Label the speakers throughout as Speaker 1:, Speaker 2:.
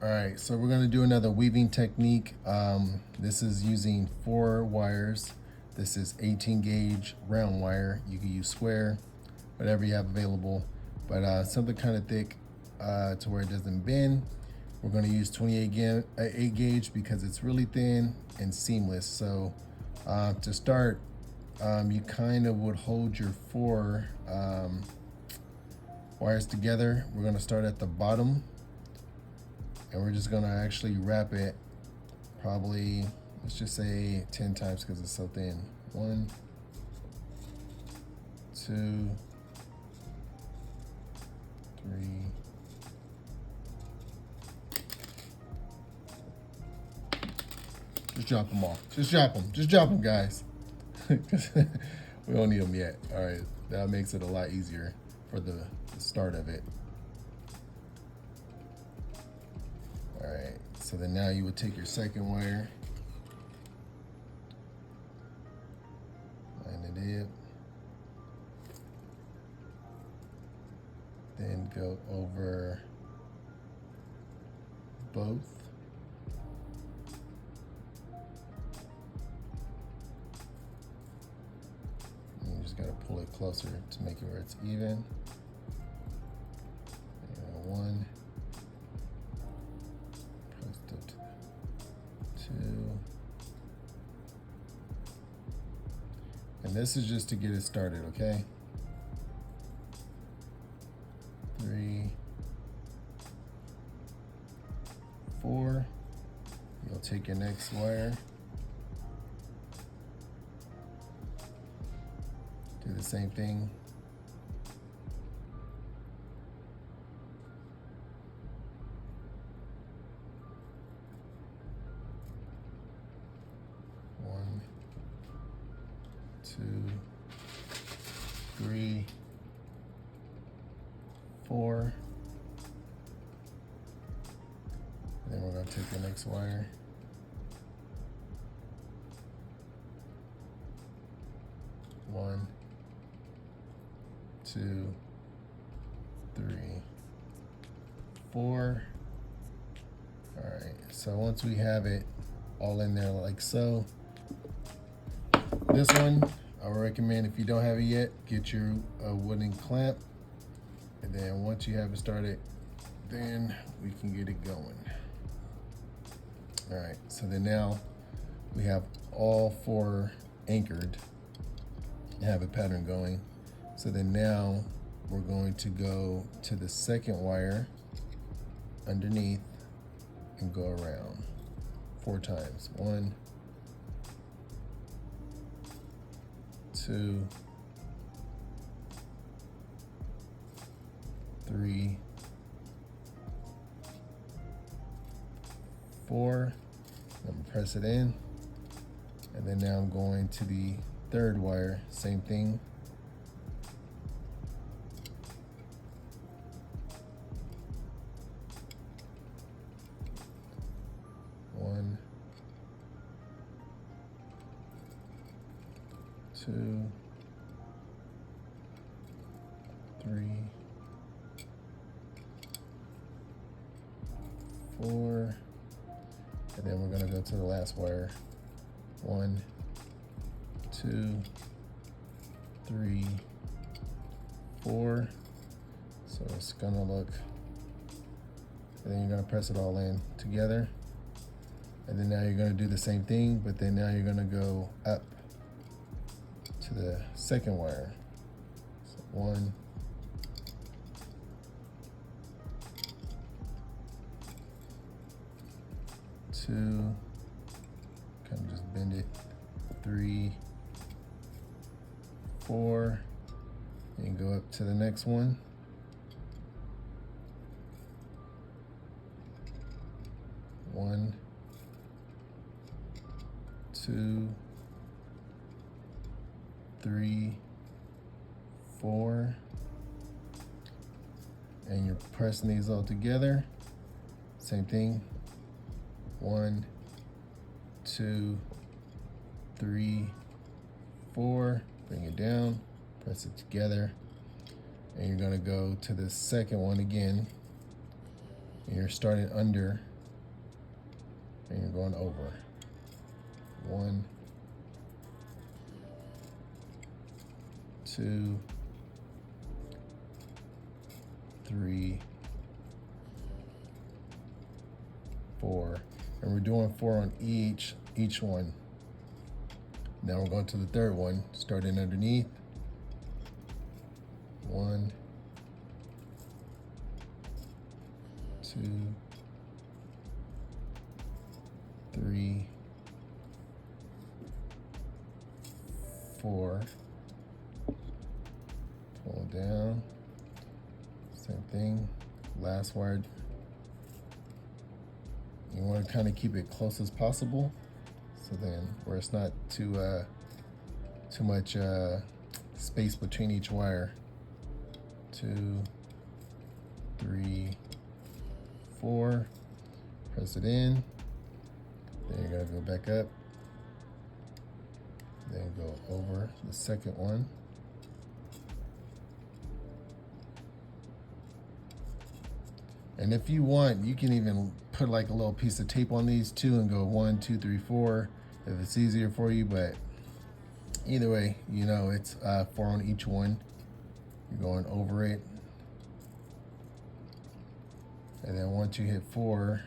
Speaker 1: All right, so we're gonna do another weaving technique. This is using 4 wires. This is 18 gauge round wire. You can use square, whatever you have available, but something kind of thick to where it doesn't bend. We're gonna use 8 gauge because it's really thin and seamless. So to start, you kind of would hold your 4 wires together. We're gonna start at the bottom, and we're just gonna actually wrap it probably, let's just say 10 times because it's so thin. 1, 2, 3. Just drop them off. Just drop them. Just drop them, guys. We don't need them yet. All right, that makes it a lot easier for the start of it. All right, so then now you would take your second wire, line it in, then go over both. And you just gotta pull it closer to make it where it's even. And 1. 2, and this is just to get it started, okay? 3, 4. You'll take your next wire, do the same thing. 1, 2, 3, 4. And then we're going to take the next wire. 1, 2, 3, 4. All right, so once we have it all in there like so, this one I would recommend, if you don't have it yet, get your wooden clamp, and then once you have it started, then we can get it going. All right, so then now we have all 4 anchored and have a pattern going. So then now we're going to go to the second wire underneath and go around 4 times. 1, 2, 3, 4. I'm gonna press it in, and then now I'm going to the third wire, same thing. 1, 2, 3, 4, and then we're going to go to the last wire. 1, 2, 3, 4. So it's going to look, and then you're going to press it all in together. And then now you're going to do the same thing, but then now you're going to go up to the second wire. So 1, 2, kind of just bend it, 3, 4, and go up to the next one. 1, 2, 3, 4, and you're pressing these all together. Same thing. 1, 2, 3, 4. Bring it down, press it together, and you're gonna go to the second one again. And you're starting under and you're going over. 1, 2, 3, 4, and we're doing 4 on each one. Now we're going to the third one, starting underneath. 1, 2, 3, 4. Pull down. Same thing. Last wire. You want to kind of keep it close as possible, so then where it's not too much space between each wire. 2, 3, 4. Press it in. Then you're gonna go back up. Then go over the second one. And if you want, you can even put like a little piece of tape on these too and go 1, 2, 3, 4 if it's easier for you. But either way, you know, it's 4 on each one. You're going over it. And then once you hit 4,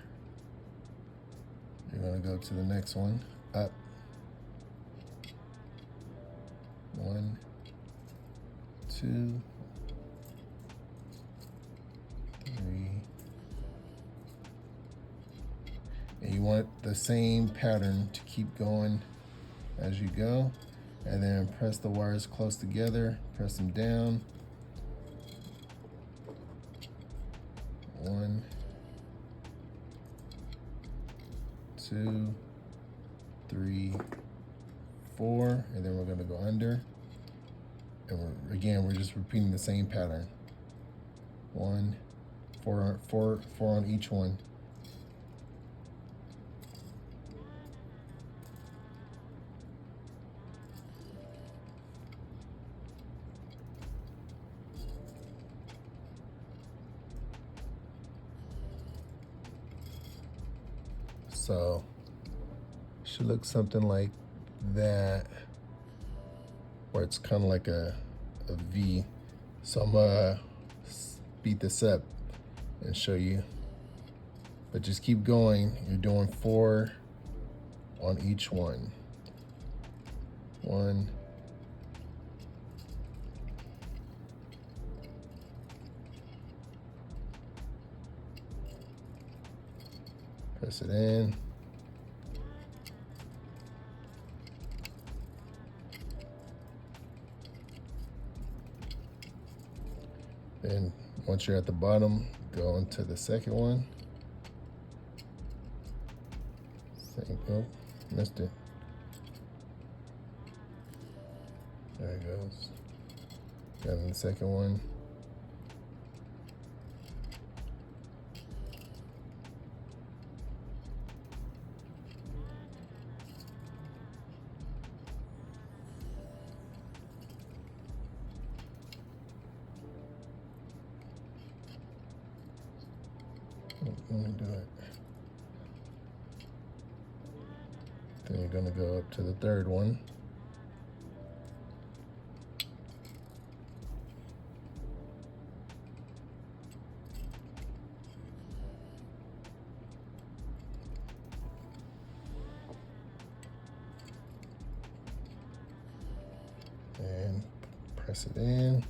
Speaker 1: you're going to go to the next one, up. 1, 2, 3. And you want the same pattern to keep going as you go. And then press the wires close together, press them down. 1, 2, 3, 4, and then we're going to go under. And we're just repeating the same pattern. 1, 4 on each one. So should look something like that, where it's kind of like a V. So I'm gonna speed this up and show you, but just keep going. You're doing 4 on each one. 1, 2, press it in. Then once you're at the bottom, go into the second one. Same, oh, missed it. There it goes. Got in the second one. Let me do it. Then you're going to go up to the third one. And press it in.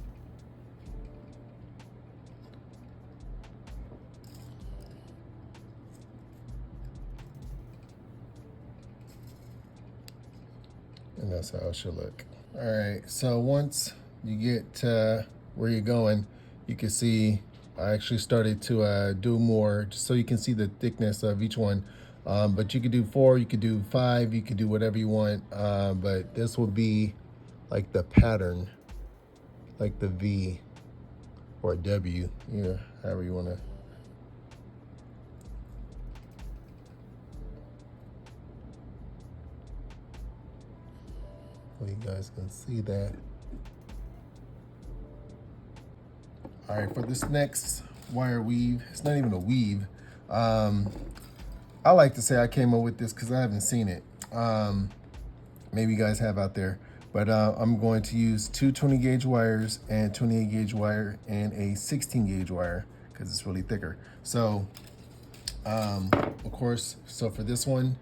Speaker 1: And that's how it should look. All right, so once you get to where you're going, you can see I actually started to do more, just so you can see the thickness of each one. But you could do 4, you could do 5, you could do whatever you want. But this will be like the pattern, like the V or a W, you know, however you want to. You guys can see that. All right, for this next wire weave, it's not even a weave. I like to say I came up with this because I haven't seen it. Maybe you guys have out there. But I'm going to use two 20 gauge wires and 28 gauge wire and a 16 gauge wire because it's really thicker. So, of course, so for this one,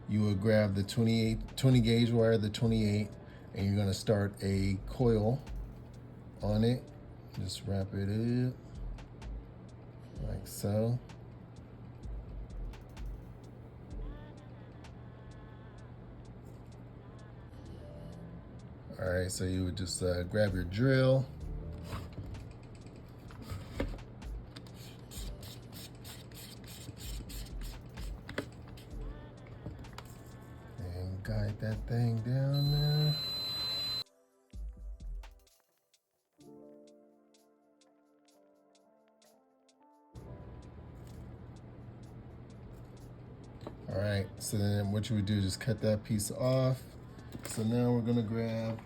Speaker 1: you would grab the 20 gauge wire, the 28, and you're gonna start a coil on it. Just wrap it up like so. All right, so you would just grab your drill. And guide that thing down there. All right, so then what you would do is just cut that piece off. So now we're gonna grab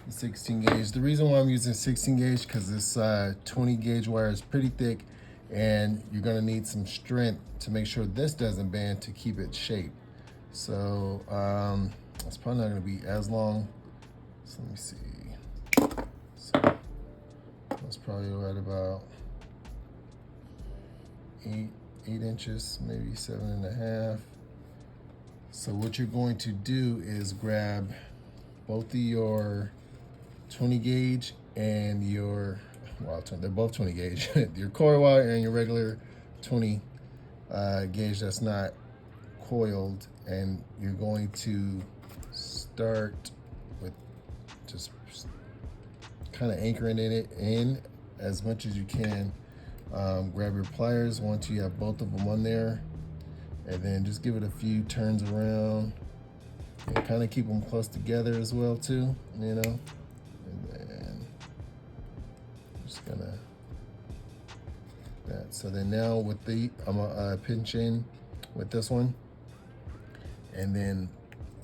Speaker 1: the 16 gauge. The reason why I'm using 16 gauge because this 20 gauge wire is pretty thick and you're gonna need some strength to make sure this doesn't bend to keep it shaped. So it's probably not gonna be as long. So let me see. So that's probably right about 8 inches, maybe 7.5. So what you're going to do is grab both of your 20 gauge and your, well, they're both 20 gauge, your coil wire and your regular 20 gauge that's not coiled, and you're going to start with just kind of anchoring it in as much as you can. Grab your pliers once you have both of them on there, and then just give it a few turns around and kind of keep them close together as well too, you know. And then just gonna that. So then now with the, I'm gonna pinch in with this one, and then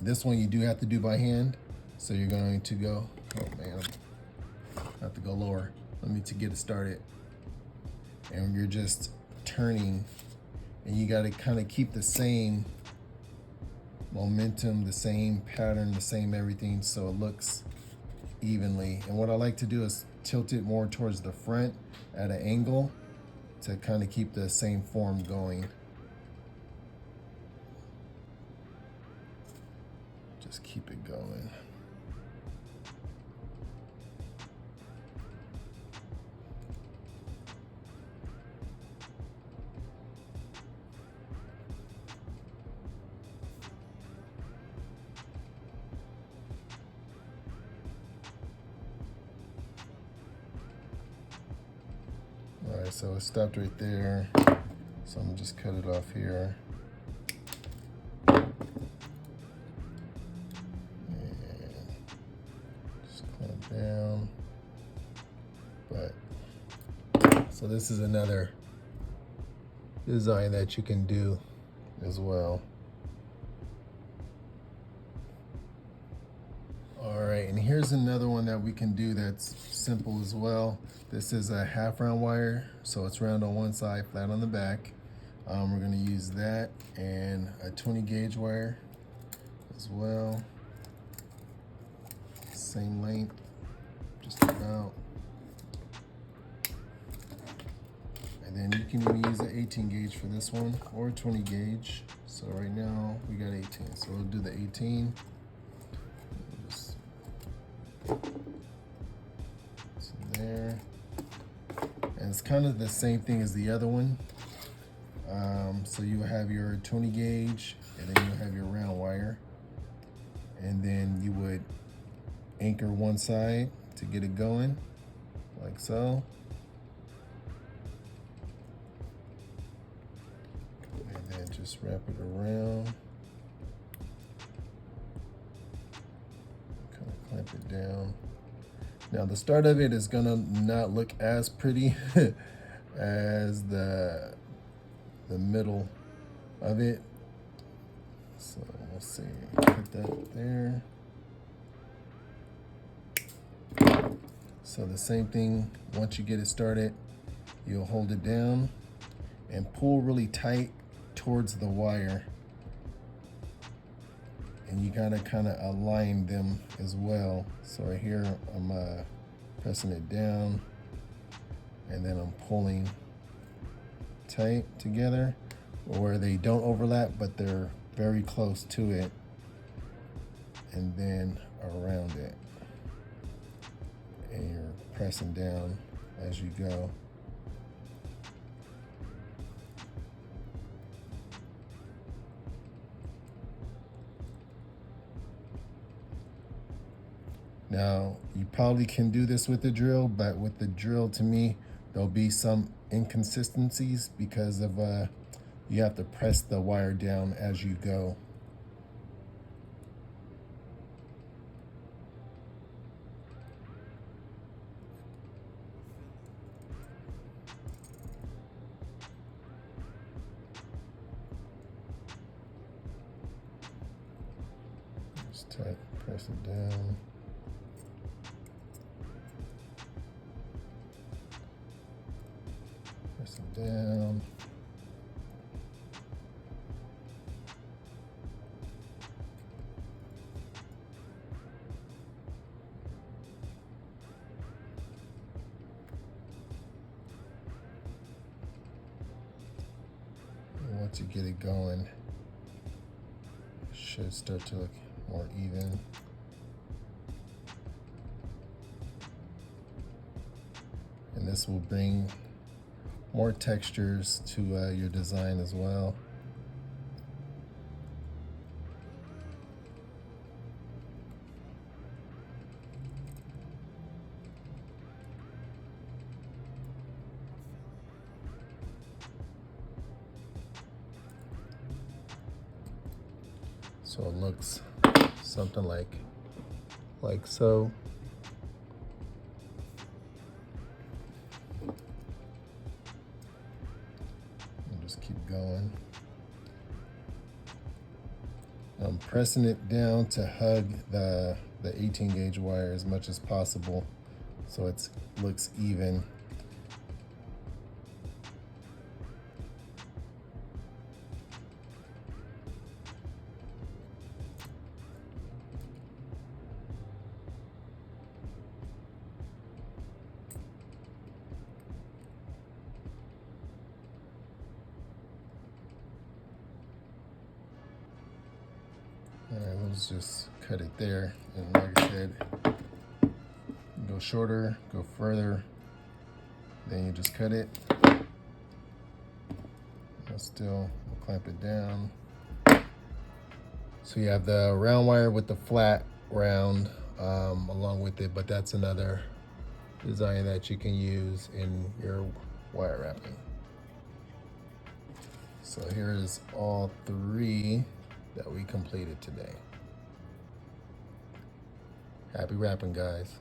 Speaker 1: this one you do have to do by hand. So you're going to go, oh man, I have to go lower. Let me to get it started. And you're just turning, and you got to kind of keep the same momentum, the same pattern, the same everything, so it looks evenly. And what I like to do is tilt it more towards the front at an angle to kind of keep the same form going. Just keep it going. All right, so it stopped right there. So I'm gonna just cut it off here. And just clamp down. But, so this is another design that you can do as well. All right, and here's another one that we can do that's simple as well. This is a half round wire, so it's round on one side, flat on the back. We're gonna use that and a 20 gauge wire as well. Same length, just about. And then you can even use an 18 gauge for this one or a 20 gauge. So right now we got 18, so we'll do the 18. So there, and it's kind of the same thing as the other one. So you have your 20 gauge, and then you have your round wire, and then you would anchor one side to get it going, like so. And then just wrap it around. Clamp it down. Now the start of it is gonna not look as pretty as the middle of it. So we'll see. Put that there. So the same thing, once you get it started, you'll hold it down and pull really tight towards the wire. And you gotta kind of align them as well. So right here, I'm pressing it down, and then I'm pulling tight together where they don't overlap, but they're very close to it, and then around it. And you're pressing down as you go. Now, you probably can do this with the drill, but with the drill, to me, there'll be some inconsistencies because of you have to press the wire down as you go. Just tight, press it down. Press it down. And once you get it going, it should start to look more even. And this will bring more textures to your design as well. So it looks something like so. Just keep going. I'm pressing it down to hug the 18 gauge wire as much as possible so it looks even. All right, let's just cut it there. And like I said, go shorter, go further, then you just cut it. Still clamp it down. So you have the round wire with the flat round along with it, but that's another design that you can use in your wire wrapping. So here's all three that we completed today. Happy wrapping, guys.